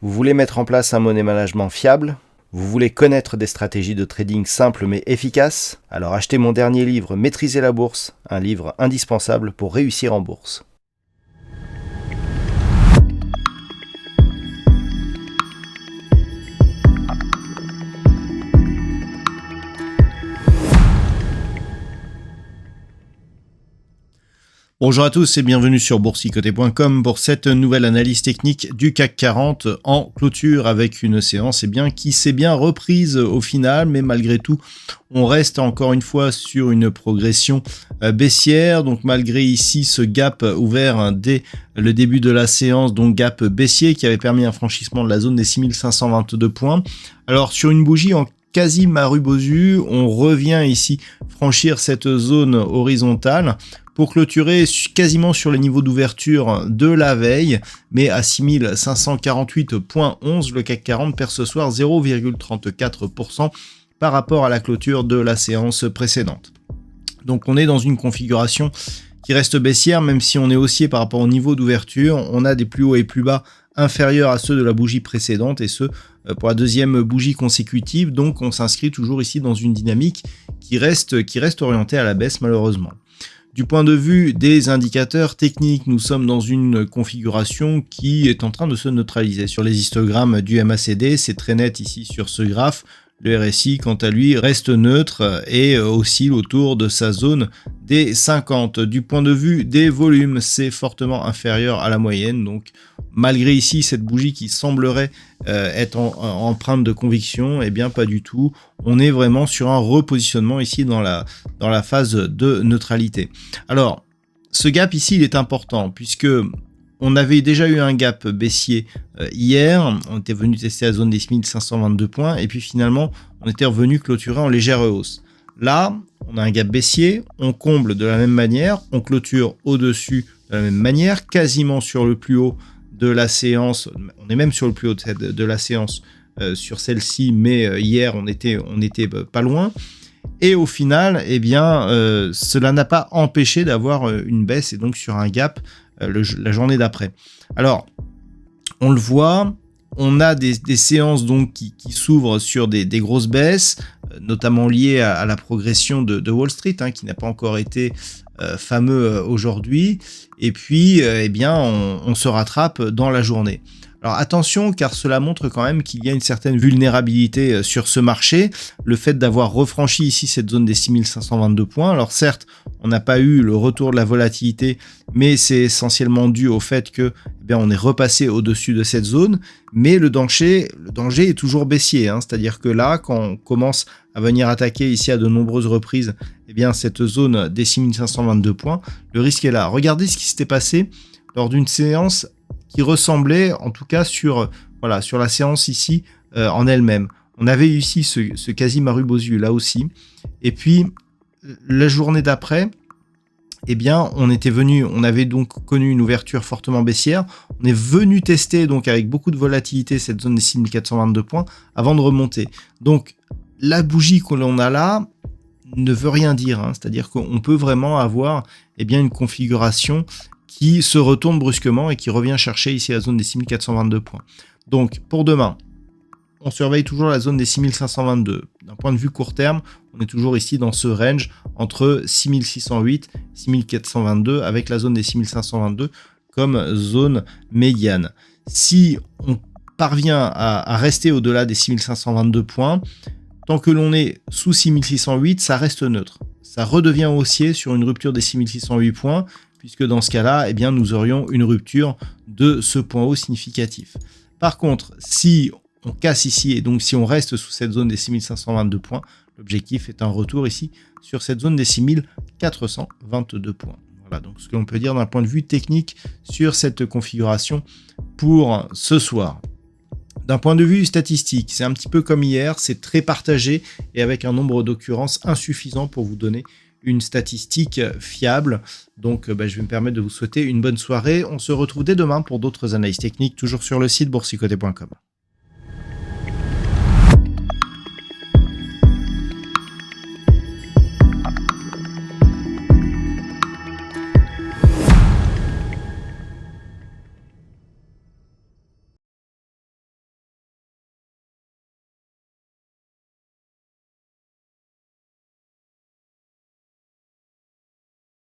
Vous voulez mettre en place un money management fiable? Vous voulez connaître des stratégies de trading simples mais efficaces? Alors achetez mon dernier livre Maîtriser la bourse, un livre indispensable pour réussir en bourse. Bonjour à tous et bienvenue sur boursicoté.com pour cette nouvelle analyse technique du CAC 40 en clôture avec une séance qui s'est bien reprise au final, mais malgré tout on reste encore une fois sur une progression baissière, donc malgré ici ce gap ouvert dès le début de la séance, donc gap baissier qui avait permis un franchissement de la zone des 6522 points. Alors sur une bougie en quasi Marubozu, on revient ici franchir cette zone horizontale pour clôturer quasiment sur les niveaux d'ouverture de la veille, mais à 6548,11, le CAC 40 perd ce soir 0,34% par rapport à la clôture de la séance précédente. Donc on est dans une configuration qui reste baissière, même si on est haussier par rapport au niveau d'ouverture. On a des plus hauts et plus bas inférieurs à ceux de la bougie précédente, et ce pour la deuxième bougie consécutive. Donc on s'inscrit toujours ici dans une dynamique qui reste orientée à la baisse malheureusement. Du point de vue des indicateurs techniques, nous sommes dans une configuration qui est en train de se neutraliser. Sur les histogrammes du MACD, c'est très net ici sur ce graphe. Le RSI, quant à lui, reste neutre et oscille autour de sa zone des 50. Du point de vue des volumes, c'est fortement inférieur à la moyenne. Donc, malgré ici cette bougie qui semblerait être empreinte de conviction, eh bien pas du tout. On est vraiment sur un repositionnement ici dans la phase de neutralité. Alors, ce gap ici, il est important puisque on avait déjà eu un gap baissier hier, on était venu tester la zone des 6522 points et puis finalement on était revenu clôturer en légère hausse. Là, on a un gap baissier, on comble de la même manière, on clôture au-dessus de la même manière, quasiment sur le plus haut de la séance, on est même sur le plus haut de la séance sur celle-ci, mais hier on était pas loin. Et au final, eh bien, cela n'a pas empêché d'avoir une baisse et donc sur un gap la journée d'après. Alors, on le voit, on a des séances donc qui s'ouvrent sur des grosses baisses, notamment liées à la progression de Wall Street, qui n'a pas encore été fameux aujourd'hui. Et puis, eh bien, on se rattrape dans la journée. Alors attention, car cela montre quand même qu'il y a une certaine vulnérabilité sur ce marché. Le fait d'avoir refranchi ici cette zone des 6522 points. Alors certes, on n'a pas eu le retour de la volatilité, mais c'est essentiellement dû au fait que on est repassé au-dessus de cette zone. Mais le danger est toujours baissier. C'est-à-dire que là, quand on commence à venir attaquer ici à de nombreuses reprises, cette zone des 6522 points, le risque est là. Regardez ce qui s'était passé lors d'une séance qui ressemblait, en tout cas sur la séance ici en elle-même. On avait ici ce quasi Marubozu là aussi. Et puis, la journée d'après, on avait donc connu une ouverture fortement baissière. On est venu tester donc avec beaucoup de volatilité cette zone des 6422 points avant de remonter. Donc, la bougie que l'on a là ne veut rien dire. C'est-à-dire qu'on peut vraiment avoir une configuration qui se retourne brusquement et qui revient chercher ici la zone des 6422 points. Donc, pour demain, on surveille toujours la zone des 6522. D'un point de vue court terme, on est toujours ici dans ce range entre 6608 et 6422 avec la zone des 6522 comme zone médiane. Si on parvient à rester au-delà des 6522 points, tant que l'on est sous 6608, ça reste neutre. Ça redevient haussier sur une rupture des 6608 points, puisque dans ce cas-là, nous aurions une rupture de ce point haut significatif. Par contre, si on casse ici, et donc si on reste sous cette zone des 6522 points, l'objectif est un retour ici sur cette zone des 6422 points. Voilà donc ce que l'on peut dire d'un point de vue technique sur cette configuration pour ce soir. D'un point de vue statistique, c'est un petit peu comme hier, c'est très partagé et avec un nombre d'occurrences insuffisant pour vous donner une statistique fiable. Donc je vais me permettre de vous souhaiter une bonne soirée. On se retrouve dès demain pour d'autres analyses techniques, toujours sur le site boursicoté.com.